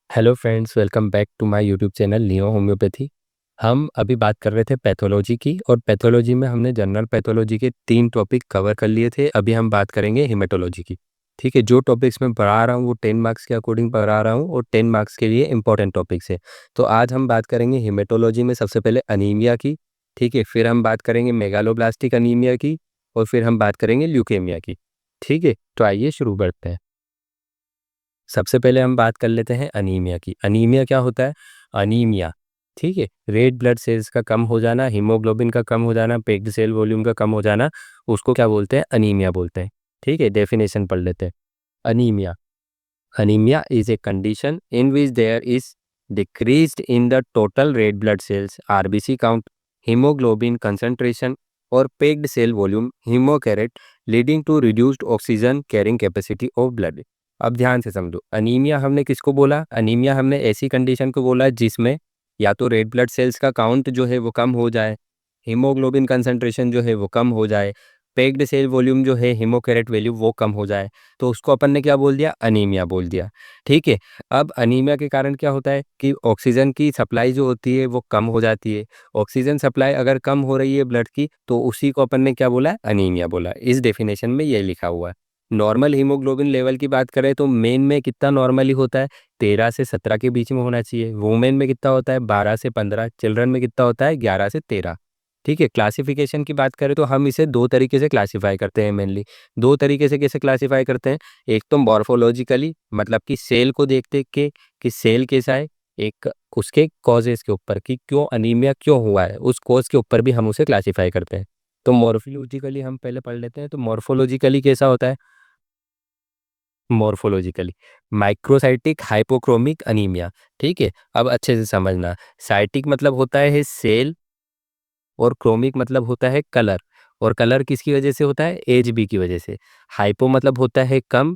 Hello friends, welcome back to my YouTube channel neo homeopathy. हम अभी बात कर रहे थे पैथोलॉजी की, और पैथोलॉजी में हमने जनरल पैथोलॉजी के 3 टॉपिक कवर कर लिए थे। अभी हम बात करेंगे हेमेटोलॉजी की। ठीक है, जो टॉपिक्स मैं पढ़ा रहा हूँ वो 10 मार्क्स के अकॉर्डिंग पढ़ा रहा हूँ, और 10 मार्क्स के लिए इंपॉर्टेंट टॉपिक्स है। तो आज हम बात करेंगे हेमेटोलॉजी में सबसे पहले अनीमिया की। ठीक है, फिर हम बात करेंगे मेगालोब्लास्टिक अनीमिया की, और फिर हम बात करेंगे ल्यूकेमिया की। ठीक है, तो आइए शुरू करते हैं। सबसे पहले हम बात कर लेते हैं अनीमिया की। अनीमिया क्या होता है? अनीमिया, ठीक है, रेड ब्लड सेल्स का कम हो जाना, हीमोग्लोबिन का कम हो जाना, पेक्ड सेल वॉल्यूम का कम हो जाना, उसको क्या बोलते हैं? अनीमिया बोलते हैं। ठीक है, डेफिनेशन पढ़ लेते हैं। Anaemia, anaemia is a condition in which there is decreased in the total red blood cells RBC count, haemoglobin concentration और packed cell volume haematocrit, leading to reduced oxygen carrying capacity of blood. अब ध्यान से समझो, anaemia हमने किसको बोला? Anaemia हमने ऐसी कंडीशन को बोला जिसमें या तो रेड ब्लड सेल्स का काउंट जो है वो कम हो जाए, हीमोग्लोबिन कंसंट्रेशन जो है वो कम हो जाए, पेक्ड सेल वॉल्यूम जो है हीमोकैरेट वैल्यू वो कम हो जाए, तो उसको अपन ने क्या बोल दिया? अनीमिया बोल दिया। ठीक है, अब अनीमिया के कारण क्या होता है कि ऑक्सीजन की सप्लाई जो होती है वो कम हो जाती है। ऑक्सीजन सप्लाई अगर कम हो रही है ब्लड की, तो उसी को अपन ने क्या बोला? अनीमिया बोला। इस डेफिनेशन में ये लिखा हुआ है। नॉर्मल हीमोग्लोबिन लेवल की बात करें तो मेन में कितना नॉर्मली होता है? 13 से 17 के बीच में होना चाहिए। वुमेन में कितना होता है? 12 से 15। चिल्ड्रन में कितना होता है? 11 से 13। ठीक है, क्लासिफिकेशन की बात करें तो हम इसे दो तरीके से क्लासिफाई करते हैं मेनली। दो तरीके से कैसे क्लासिफाई करते हैं? एक तो मॉर्फोलॉजिकली, मतलब कि सेल को देखते के कि सेल कैसा है। एक उसके कॉजेस के ऊपर कि क्यों अनीमिया क्यों हुआ है, उस कॉज के ऊपर भी हम उसे क्लासिफाई करते हैं। तो मॉर्फोलॉजिकली हम पहले पढ़ लेते हैं। तो मॉर्फोलॉजिकली कैसा होता है? Morphologically microcytic hypochromic anaemia. ठीक है, अब अच्छे से समझना। साइटिक मतलब होता है सेल, और क्रोमिक मतलब होता है कलर। और कलर किसकी वजह से होता है? एज बी की वजह से। हाइपो मतलब होता है कम,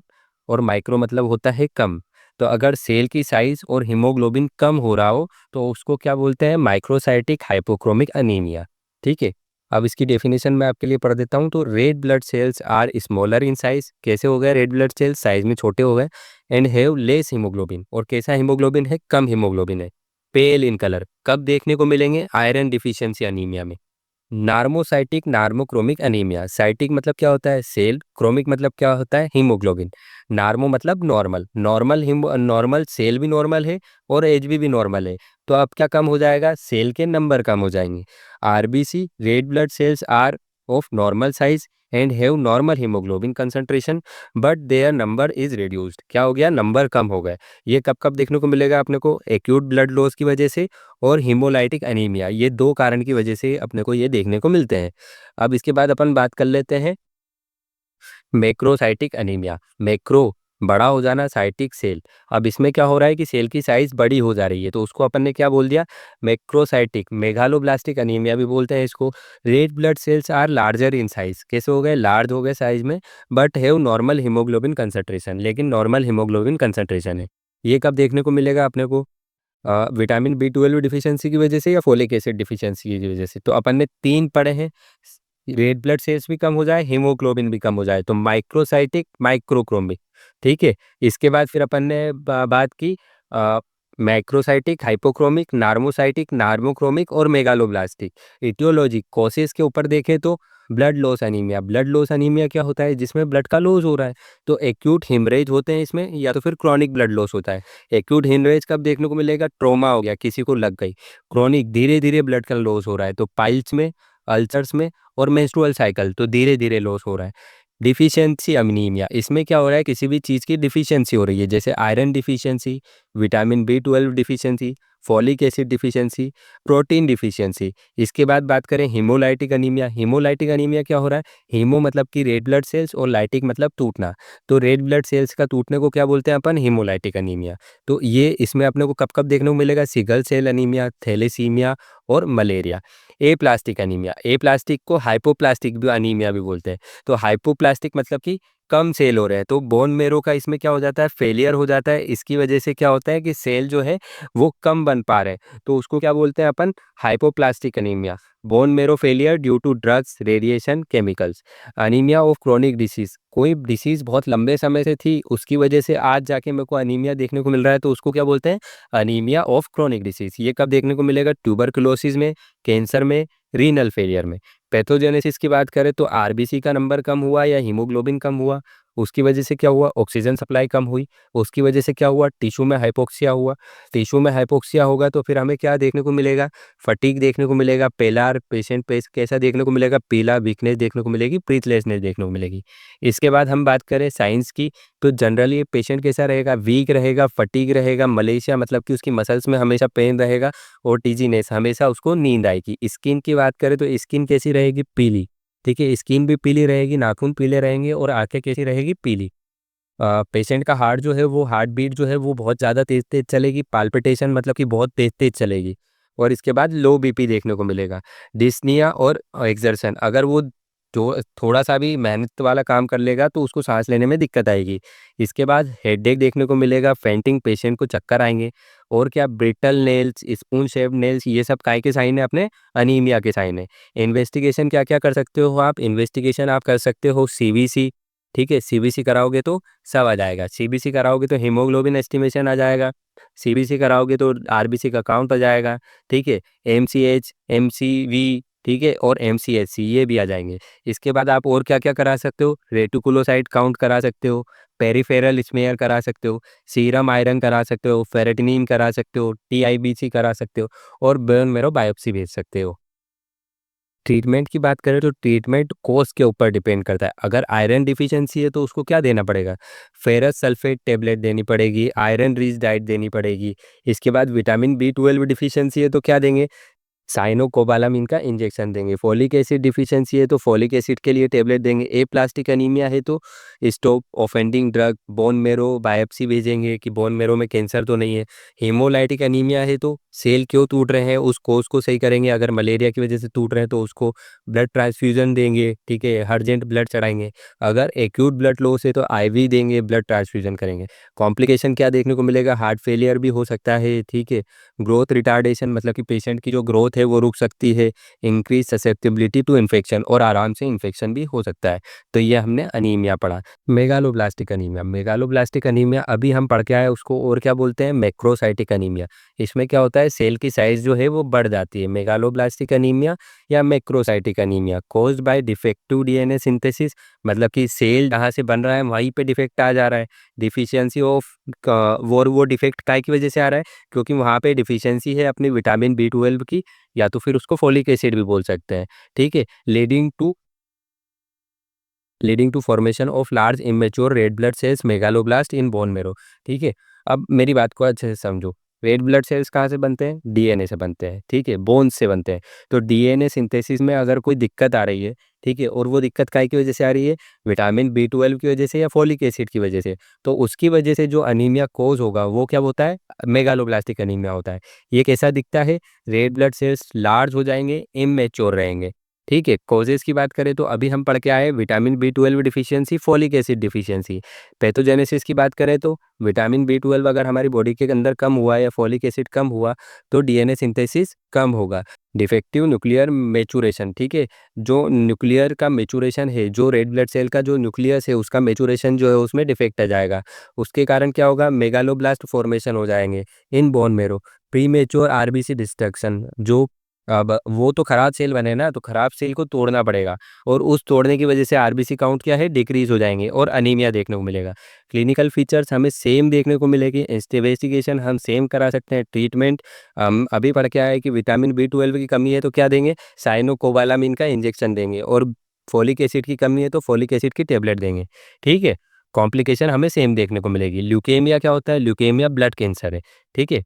और माइक्रो मतलब होता है कम। तो अगर सेल की साइज और हीमोग्लोबिन कम हो रहा हो तो उसको क्या बोलते हैं? Microcytic hypochromic anaemia. ठीक है, अब इसकी डेफिनेशन मैं आपके लिए पढ़ देता हूँ। तो red blood cells are smaller in size. कैसे हो गए रेड ब्लड सेल्स? साइज में छोटे हो गए। एंड हैव लेस हीमोग्लोबिन, और कैसा हीमोग्लोबिन है? कम हीमोग्लोबिन है। पेल इन कलर, कब देखने को मिलेंगे? आयरन डिफिशियंसी अनीमिया में। नार्मोसाइटिक नार्मोक्रोमिक अनीमिया। साइटिक मतलब क्या होता है? सेल। क्रोमिक मतलब क्या होता है? हीमोग्लोबिन। नार्मो मतलब नॉर्मल। नॉर्मल सेल भी नॉर्मल है, और एच भी नॉर्मल है। तो अब क्या कम हो जाएगा? सेल के नंबर कम हो जाएंगे। RBC red blood cells are of normal size and have normal haemoglobin concentration, but their number is reduced. क्या हो गया? नंबर कम हो गए। ये कब कब देखने को मिलेगा अपने को? एक्यूट ब्लड लॉस की वजह से, और हीमोलाइटिक अनीमिया, ये दो कारण की वजह से अपने को ये देखने को मिलते हैं। अब इसके बाद अपन बात कर लेते हैं मैक्रोसाइटिक अनीमिया। मैक्रो बड़ा हो जाना, साइटिक सेल। अब इसमें क्या हो रहा है कि सेल की साइज बड़ी हो जा रही है, तो उसको अपन ने क्या बोल दिया? मैक्रोसाइटिक। मेगालोब्लास्टिक अनीमिया भी बोलते हैं इसको। Red blood cells are larger in size. कैसे हो गए? लार्ज हो गए साइज में, but have normal haemoglobin concentration, लेकिन नॉर्मल हीमोग्लोबिन कंसंट्रेशन है। ये कब देखने को मिलेगा अपने को? विटामिन बी 12 डिफिशियंसी की वजह से, या फोलिक एसिड डिफिशियंसी की वजह से। तो अपन ने 3 पढ़े हैं। रेड ब्लड सेल्स भी कम हो जाए, हीमोग्लोबिन भी कम हो जाए, तो माइक्रोसाइटिक माइक्रोक्रोमिक। ठीक है, इसके बाद फिर अपन ने बात की मैक्रोसाइटिक हाइपोक्रोमिक, नार्मोसाइटिक नार्मोक्रोमिक, और मेगालोब्लास्टिक। इटियोलॉजी कोसिस के ऊपर देखें तो blood loss anaemia. Blood loss anaemia क्या होता है? जिसमें ब्लड का लॉस हो रहा है। तो एक्यूट हिमरेज होते हैं इसमें, या तो फिर क्रॉनिक ब्लड लॉस होता है। एक्यूट हिमरेज कब देखने को मिलेगा? ट्रोमा हो गया, किसी को लग गई। क्रोनिक धीरे धीरे ब्लड का लॉस हो रहा है, तो पाइल्स में, अल्सर्स में, और मेंस्ट्रुअल साइकिल, तो धीरे धीरे लॉस हो रहा है। डिफिशियंसी अनीमिया, इसमें क्या हो रहा है? किसी भी चीज़ की डिफिशियंसी हो रही है, जैसे iron deficiency, vitamin B 12 deficiency, folic acid deficiency, protein deficiency. इसके बाद बात करें हीमोलाइटिक अनीमिया। हीमोलाइटिक अनीमिया क्या हो रहा है? हीमो मतलब कि रेड ब्लड सेल्स, और लाइटिक मतलब टूटना। तो रेड ब्लड सेल्स का टूटने को क्या बोलते हैं अपन? Haemolytic anaemia. तो ये इसमें अपने को कब कब देखने को मिलेगा? सिगल सेल अनीमिया, थैलेसीमिया, और मलेरिया। ए प्लास्टिक अनीमिया। ए प्लास्टिक को हाइपोप्लास्टिक भी अनीमिया भी बोलते हैं। तो हाइपोप्लास्टिक मतलब कि कम सेल हो रहे हैं, तो बोन मेरो का इसमें क्या हो जाता है, फेलियर हो जाता है। इसकी वजह से क्या होता है कि सेल जो है वो कम बन पा रहे हैं, तो उसको क्या बोलते हैं अपन, hypoplastic anaemia. Bone marrow failure due to drugs, radiation, chemicals. Anaemia of chronic disease, कोई डिसीज बहुत लंबे समय से थी, उसकी वजह से आज जाके मेरे को अनीमिया देखने को मिल रहा है, तो उसको क्या बोलते हैं, अनीमिया ऑफ क्रोनिक डिसीज। ये कब देखने को मिलेगा, ट्यूबरकुलोसिस में, कैंसर में, रीनल फेलियर में। पैथोजेनेसिस की बात करें तो आरबीसी का नंबर कम हुआ या हीमोग्लोबिन कम हुआ, उसकी वजह से क्या हुआ, ऑक्सीजन सप्लाई कम हुई, उसकी वजह से क्या हुआ, टिश्यू में हाइपोक्सिया हुआ। टिश्यू में हाइपोक्सिया होगा तो फिर हमें क्या देखने को मिलेगा, फटीग देखने को मिलेगा, पेलार पेशेंट पेस कैसा देखने को मिलेगा, पीला, वीकनेस देखने को मिलेगी, ब्रीथलेसनेस देखने को मिलेगी। इसके बाद हम बात करें साइंस की, तो जनरली पेशेंट कैसा रहेगा, वीक रहेगा, फटीग रहेगा, मलेशिया मतलब कि उसकी मसल्स में हमेशा पेन रहेगा, और टीजीनेस, हमेशा उसको नींद आएगी। स्किन की बात करें तो स्किन कैसी रहेगी, पीली। ठीक है, स्किन भी पीली रहेगी, नाखून पीले रहेंगे, और आंखें कैसी रहेगी, पीली। पेशेंट का हार्ट जो है वो, हार्ट बीट जो है वो बहुत ज़्यादा तेज तेज चलेगी, पाल्पिटेशन मतलब कि बहुत तेज तेज चलेगी। और इसके बाद लो बीपी देखने को मिलेगा। डिस्निया और एक्सर्शन, अगर वो जो थोड़ा सा भी मेहनत वाला काम कर लेगा तो उसको सांस लेने में दिक्कत आएगी। इसके बाद हेडेक देखने को मिलेगा, फेंटिंग, पेशेंट को चक्कर आएंगे। और क्या, brittle nails, spoon shaped nails, ये सब काय के साइन है, अपने अनीमिया के साइन है। इन्वेस्टिगेशन क्या क्या कर सकते हो आप, इन्वेस्टिगेशन आप कर सकते हो सीबीसी। ठीक है, सीबीसी कराओगे तो सब आ जाएगा। सीबीसी कराओगे तो हीमोग्लोबिन एस्टिमेशन आ जाएगा, सीबीसी कराओगे तो आरबीसी का काउंट आ जाएगा। ठीक है, एमसीएच, एमसीवी, ठीक है, और एमसीएचसी ये भी आ जाएंगे। इसके बाद आप और क्या क्या करा सकते हो, रेटिकुलोसाइट काउंट करा सकते हो, पेरिफेरल स्मेयर करा सकते हो, सीरम आयरन करा सकते हो, फेरेटिनिन करा सकते हो, टीआईबीसी करा सकते हो, और बोन मैरो बायोप्सी भेज सकते हो। ट्रीटमेंट की बात करें तो ट्रीटमेंट कोर्स के ऊपर डिपेंड करता है। अगर आयरन डिफिशिएंसी है तो उसको क्या देना पड़ेगा, फेरस सल्फेट टेबलेट देनी पड़ेगी, आयरन रिच डाइट देनी पड़ेगी। इसके बाद विटामिन बी 12 डिफिशिएंसी है तो क्या देंगे, साइनोकोबालामिन का इंजेक्शन देंगे। फोलिक एसिड डिफिशिएंसी है तो फोलिक एसिड के लिए टेबलेट देंगे। ए प्लास्टिक अनीमिया है तो stop offending drug, bone marrow biopsy भेजेंगे कि बोन मेरो में कैंसर तो नहीं है। हीमोलाइटिक अनीमिया है तो सेल क्यों टूट रहे हैं उस कोर्स को सही करेंगे, अगर मलेरिया की वजह से टूट रहे हैं तो उसको ब्लड ट्रांसफ्यूजन देंगे। ठीक है, अर्जेंट ब्लड चढ़ाएंगे। अगर एक्यूट ब्लड लॉस है तो आईवी देंगे, ब्लड ट्रांसफ्यूजन करेंगे। कॉम्प्लिकेशन क्या देखने को मिलेगा, हार्ट फेलियर भी हो सकता है। ठीक है, ग्रोथ रिटार्डेशन मतलब कि पेशेंट की जो ग्रोथ है वो रुक सकती है। इंक्रीज ससेप्टिबिलिटी टू इन्फेक्शन, और आराम से इन्फेक्शन भी हो सकता है। तो ये हमने अनीमिया पढ़ा। मेगालोब्लास्टिक अनीमिया, मेगालोब्लास्टिक अनीमिया अभी हम पढ़ के आए, उसको और क्या बोलते हैं, मैक्रोसाइटिक अनीमिया। इसमें क्या होता है, सेल की साइज जो है वो बढ़ जाती है। मेगालोब्लास्टिक अनीमिया या macrocytic anaemia caused by defective DNA synthesis, मतलब कि सेल जहाँ से बन रहा है वहीं पे डिफेक्ट आ जा रहा है। डिफिशियंसी ऑफ, वो डिफेक्ट काय की वजह से आ रहा है, क्योंकि वहाँ पे डिफिशियंसी है अपनी विटामिन बी 12 की, या तो फिर उसको फोलिक एसिड भी बोल सकते हैं। ठीक है, leading to formation of large immature red blood cells megaloblast in bone marrow. ठीक है, अब मेरी बात को अच्छे से समझो। रेड ब्लड सेल्स कहाँ से बनते हैं, डीएनए से बनते हैं। ठीक है, बोन्स से बनते हैं। तो डीएनए सिंथेसिस में अगर कोई दिक्कत आ रही है, ठीक है, और वो दिक्कत काय की वजह से आ रही है, विटामिन बी 12 की वजह से या फोलिक एसिड की वजह से, तो उसकी वजह से जो अनीमिया कोज होगा वो क्या होता है, मेगालोब्लास्टिक अनीमिया होता है। ये कैसा दिखता है, रेड ब्लड सेल्स लार्ज हो जाएंगे, इमेच्योर रहेंगे। ठीक है, कॉजेज की बात करें तो अभी हम पढ़ के आए, vitamin B 12 deficiency, folic acid deficiency. Pathogenesis की बात करें तो विटामिन बी 12 अगर हमारी बॉडी के अंदर कम हुआ या फोलिक एसिड कम हुआ तो डीएनए सिंथेसिस कम होगा। डिफेक्टिव न्यूक्लियर मेचुरेशन, ठीक है, जो न्यूक्लियर का मेचुरेशन है, जो रेड ब्लड सेल का जो न्यूक्लियस है उसका मेचुरेशन जो है उसमें डिफेक्ट आ जाएगा। उसके कारण क्या होगा, मेगालोब्लास्ट फॉर्मेशन हो जाएंगे इन बोन मेरो। प्री मेच्योर आरबीसी डिस्ट्रक्शन, जो अब वो तो खराब सेल बने ना, तो खराब सेल को तोड़ना पड़ेगा, और उस तोड़ने की वजह से आरबीसी काउंट क्या है, डिक्रीज हो जाएंगे, और अनीमिया देखने को मिलेगा। क्लिनिकल फीचर्स हमें सेम देखने को मिलेगी। इन्वेस्टिगेशन हम सेम करा सकते हैं। ट्रीटमेंट हम अभी पढ़ के आए कि विटामिन बी 12 की कमी है तो क्या देंगे, साइनोकोबालामिन का इंजेक्शन देंगे, और फोलिक एसिड की कमी है तो फोलिक एसिड की टेबलेट देंगे। ठीक है, कॉम्प्लिकेशन हमें सेम देखने को मिलेगी। ल्यूकेमिया क्या होता है, ल्यूकेमिया ब्लड कैंसर है। ठीक है,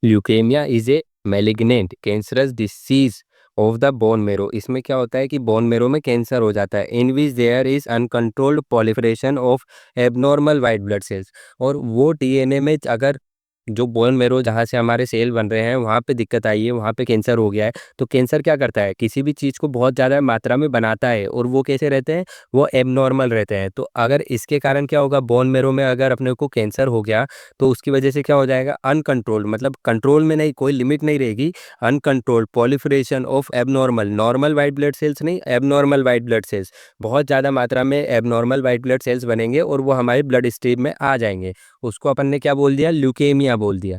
leukaemia is a malignant cancerous disease of the bone marrow. इसमें क्या होता है कि बोन मेरो में कैंसर हो जाता है, in which there is uncontrolled proliferation of abnormal white blood cells. और वो डीएनए में अगर जो बोन मेरो जहाँ से हमारे सेल बन रहे हैं वहाँ पे दिक्कत आई है, वहाँ पे कैंसर हो गया है। तो कैंसर क्या करता है, किसी भी चीज़ को बहुत ज़्यादा मात्रा में बनाता है और वो कैसे रहते हैं, वो एबनॉर्मल रहते हैं। तो अगर इसके कारण क्या होगा, बोन मेरो में अगर अपने को कैंसर हो गया तो उसकी वजह से क्या हो जाएगा, अनकंट्रोल्ड, मतलब कंट्रोल में नहीं, कोई लिमिट नहीं रहेगी, uncontrolled proliferation of abnormal, normal white blood sales नहीं, एबनॉर्मल वाइट ब्लड सेल्स, बहुत ज़्यादा मात्रा में एबनॉर्मल वाइट ब्लड सेल्स बनेंगे और वो हमारे ब्लड स्ट्रीम में आ जाएंगे। उसको अपन ने क्या बोल दिया, ल्यूकेमिया बोल दिया।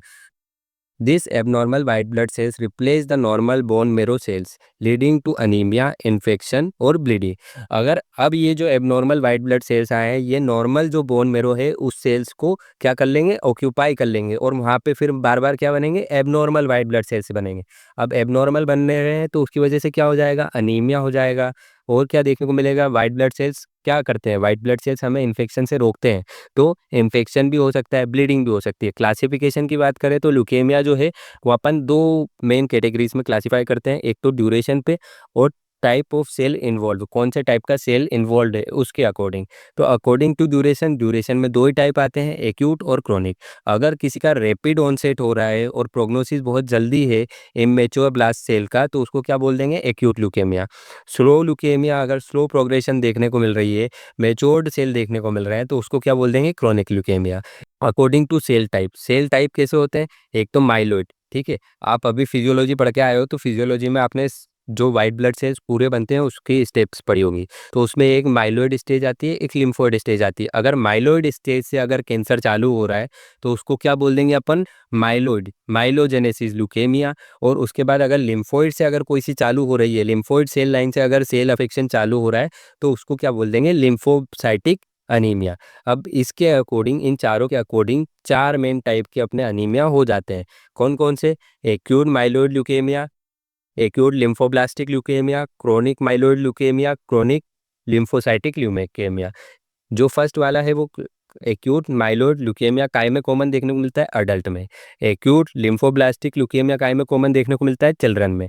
This abnormal white blood cells replace the normal bone marrow cells, leading to anemia, infection और bleeding। अगर अब ये जो एबनॉर्मल वाइट ब्लड सेल्स आए हैं, ये नॉर्मल जो बोन मेरो है उस सेल्स को क्या कर लेंगे, ऑक्यूपाई कर लेंगे और वहाँ पे फिर बार बार क्या बनेंगे, एबनॉर्मल वाइट ब्लड सेल्स बनेंगे। अब एबनॉर्मल बनने रहे हैं तो उसकी वजह से क्या हो जाएगा, अनीमिया हो जाएगा। और क्या देखने को मिलेगा, वाइट ब्लड सेल्स क्या करते हैं, वाइट ब्लड सेल्स हमें इन्फेक्शन से रोकते हैं। तो इन्फेक्शन भी हो सकता है, ब्लीडिंग भी हो सकती है। क्लासिफिकेशन की बात करें तो ल्यूकेमिया जो है वो अपन दो मेन कैटेगरीज में क्लासिफाई करते हैं, एक तो ड्यूरेशन पे और टाइप ऑफ सेल इन्वॉल्व, कौन से टाइप का सेल इन्वॉल्व है उसके अकॉर्डिंग। तो अकॉर्डिंग टू ड्यूरेशन, ड्यूरेशन में दो ही टाइप आते हैं, एक्यूट और क्रोनिक। अगर किसी का रैपिड ऑनसेट हो रहा है और प्रोग्नोसिस बहुत जल्दी है इमेच्योर ब्लास्ट सेल का, तो उसको क्या बोल देंगे, एक्यूट ल्यूकेमिया। स्लो ल्यूकेमिया, अगर स्लो प्रोग्रेशन देखने को मिल रही है, मेच्योर्ड सेल देखने को मिल रहा है, तो उसको क्या बोल देंगे, chronic leukaemia. According to cell type, cell type कैसे होते हैं, एक तो माइलोइड, ठीक है, आप अभी फिजियोलॉजी पढ़ के आए हो तो फिजियोलॉजी में आपने जो वाइट ब्लड सेल्स पूरे बनते हैं उसकी स्टेप्स पढ़ी होंगी। तो उसमें एक माइलोइड स्टेज आती है, एक लिम्फोइड स्टेज आती है। अगर माइलोइड स्टेज से अगर कैंसर चालू हो रहा है तो उसको क्या बोल देंगे अपन, माइलोइड, माइलोजेनेसिस ल्यूकेमिया। और उसके बाद अगर लिम्फोइड से अगर कोई सी चालू हो रही है, लिम्फोइड सेल लाइन से अगर सेल अफेक्शन चालू हो रहा है तो उसको क्या बोल देंगे, लिम्फोसाइटिक अनीमिया। अब इसके अकॉर्डिंग, इन चारों के अकॉर्डिंग चार मेन टाइप के अपने अनीमिया हो जाते हैं। कौन कौन से, acute myeloid leukaemia, acute lymphoblastic leukaemia, chronic myeloid leukaemia, chronic lymphocytic leukaemia. जो फर्स्ट वाला है वो एक्यूट माइलोइड ल्यूकेमिया काय में कॉमन देखने को मिलता है, अडल्ट में। एक्यूट लिम्फोब्लास्टिक ल्यूकेमिया काय में कॉमन देखने को मिलता है, चिल्ड्रन में।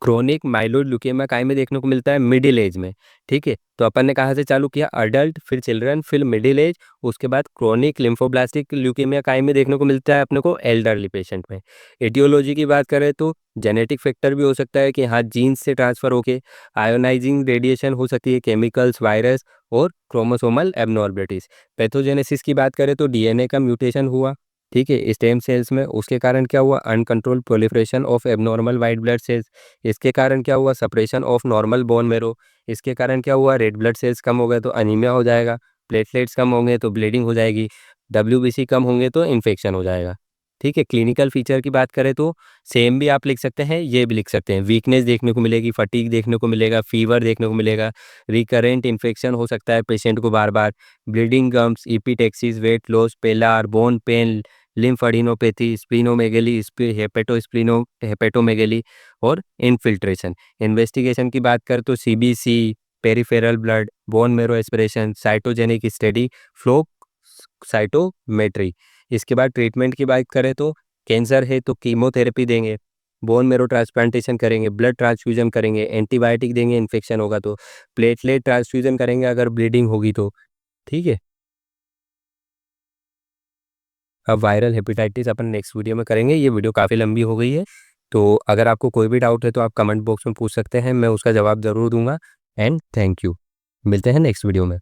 क्रोनिक माइलोइड ल्यूकेमिया काय में देखने को मिलता है, मिडिल एज में। ठीक है, तो अपन ने कहाँ से चालू किया, अडल्ट, फिर चिल्ड्रन, फिर मिडिल एज, उसके बाद क्रोनिक लिम्फोब्लास्टिक ल्यूकेमिया काय में देखने को मिलता है अपने को, एल्डरली पेशेंट में। एटियोलॉजी की बात करें तो जेनेटिक फैक्टर भी हो सकता है कि हाँ जीन्स से ट्रांसफर होके, आयोनाइजिंग रेडिएशन हो सकती है, केमिकल्स, वायरस और क्रोमोसोमल एबनॉर्मलिटीज। पैथोजेनेसिस की बात करें तो डीएनए का म्यूटेशन हुआ, ठीक है, स्टेम सेल्स में, उसके कारण क्या हुआ, uncontrolled proliferation of abnormal white blood sales. इसके कारण क्या हुआ, suppression of normal bone marrow. इसके कारण क्या हुआ, रेड ब्लड सेल्स कम हो गए तो अनीमिया हो जाएगा, प्लेटलेट्स कम होंगे तो ब्लीडिंग हो जाएगी, डब्ल्यूबीसी कम होंगे तो इन्फेक्शन हो जाएगा। ठीक है, क्लिनिकल फीचर की बात करें तो सेम भी आप लिख सकते हैं, ये भी लिख सकते हैं। वीकनेस देखने को मिलेगी, फटीग देखने को मिलेगा, फीवर देखने को मिलेगा, रिकरेंट इन्फेक्शन हो सकता है पेशेंट को बार बार, bleeding gums, epistaxis, weight loss, pallor, bone pain, lymphadenopathy, splenomegaly, hepatomegaly और इन्फिल्ट्रेशन। इन्वेस्टिगेशन की बात करें तो CBC, peripheral blood, bone marrow aspiration, cytogenetic study, flow cytometry. इसके बाद ट्रीटमेंट की बात करें तो कैंसर है तो कीमोथेरेपी देंगे, बोन मेरो ट्रांसप्लांटेशन करेंगे, ब्लड ट्रांसफ्यूजन करेंगे, एंटीबायोटिक देंगे इन्फेक्शन होगा तो, प्लेटलेट ट्रांसफ्यूजन करेंगे अगर ब्लीडिंग होगी तो। ठीक है, अब वायरल हेपेटाइटिस अपन नेक्स्ट वीडियो में करेंगे, ये वीडियो काफ़ी लंबी हो गई है। तो अगर आपको कोई भी डाउट है तो आप कमेंट बॉक्स में पूछ सकते हैं, मैं उसका जवाब ज़रूर दूंगा। एंड थैंक यू, मिलते हैं नेक्स्ट वीडियो में।